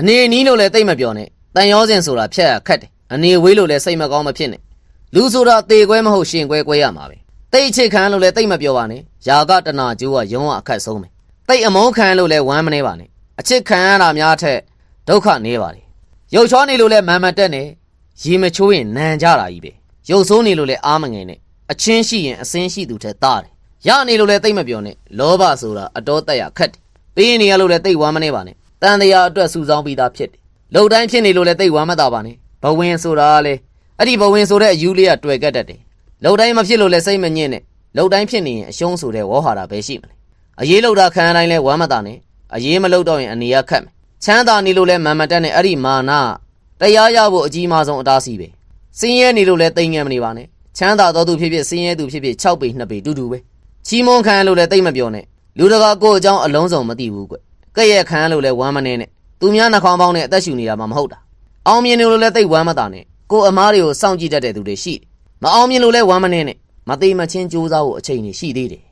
အနေနီးလို့လည်းတိတ်မပြောနဲ့တန်ရောစင်ဆိုတာဖြတ်ရခတ်တယ်အနေဝေးလို့လည်းစိတ်မကောင်းမဖြစ်နဲ့လူဆိုတာတေခွဲမဟုတ်ရှင်ခွဲရမှာပဲတိတ်ချစ်ခံလို့လည်းတိတ်မပြောပါနဲ့ຢာကတနာကျိုးကရုံးအခက်ဆုံးပဲတိတ်အမုန်းခံလို့လည်းဝမ်းမနေပါနဲ့အချစ်ခံရတာများထက်ဒုက္ခနေပါလေရုပ်ချောနေလို့လည်းမန်တက်နေရေမချိုးရင်နံကြတာကြီးပဲရုပ်ဆိုးနေလို့လည်းအားမငယ်နဲ့အချင်းရှိရင်အစင်းရှိသူထက်သားတယ်ရနေလို့လည်းတိတ်မပြောနဲ့လောဘဆိုတာအတော်တက်ရခက်တယ်ပေးနေရလို့လည်းတိတ်ဝမ်းမနေပါနဲ့တန်တရားအတွက်စုဆောင်းပြီးသားဖြစ်တယ်လှုပ်တိုင်းဖြစ်နေလို့လည်းတိတ်ဝမ်းမသာပါနဲ့ဘဝင်ဆိုတာလေအဲ့ဒီဘဝင်ဆိုတဲ့အယူလေးကတွေ့ကက်တတ်တယ်လှုပ်တိုင်းမဖြစ်လို့လည်းစိတ်မညစ်နဲ့လှုပ်တိုင်းဖြစ်နေရင်အရှုံးဆိုတဲ့ဝေါ်ဟာတာပဲရှိမလဲအရေးလှုပ်တာခံရတိုင်းလဲဝမ်းမသာနဲ့အရေးမလှုပ်တော့ရင်အနေရခတ်မယ်ချမ်းသာနေလို့လဲမန်မတက်နဲ့အဲ့ဒီမာနတရားရဖို့အကြီးမားဆုံးအတားဆီးပဲစင်းရဲနေလို့လဲတိမ်ငံမနေပါနဲ့ချမ်းသာတော်သူဖြစ်စင်းရဲသူဖြစ်6ပေ2ပေတူပဲချီးမွမ်းခံရလို့လဲတိတ်မပြောနဲ့လူတကာကိုအကြောင်းအလုံးစုံမသိဘူးကွကဲ့ရဲ့ခံရလို့လဲဝမ်းမနေနဲ့သူများနှာခေါင်းပေါင်းနဲ့အသက်ရှူနေတာမှမဟုတ်တာအောင်မြင်လို့လဲတိတ်ဝမ်းမသာနဲ့ကိုအမားတွေကိုစောင့်ကြည့်တတ်တဲ့သူတွေရှိမအောင်မြင်လို့လဲဝမ်းမနေနဲ့မသေးမချင်းကြိုးစားဖို့အချိန်ကြီးရှိသေးတယ်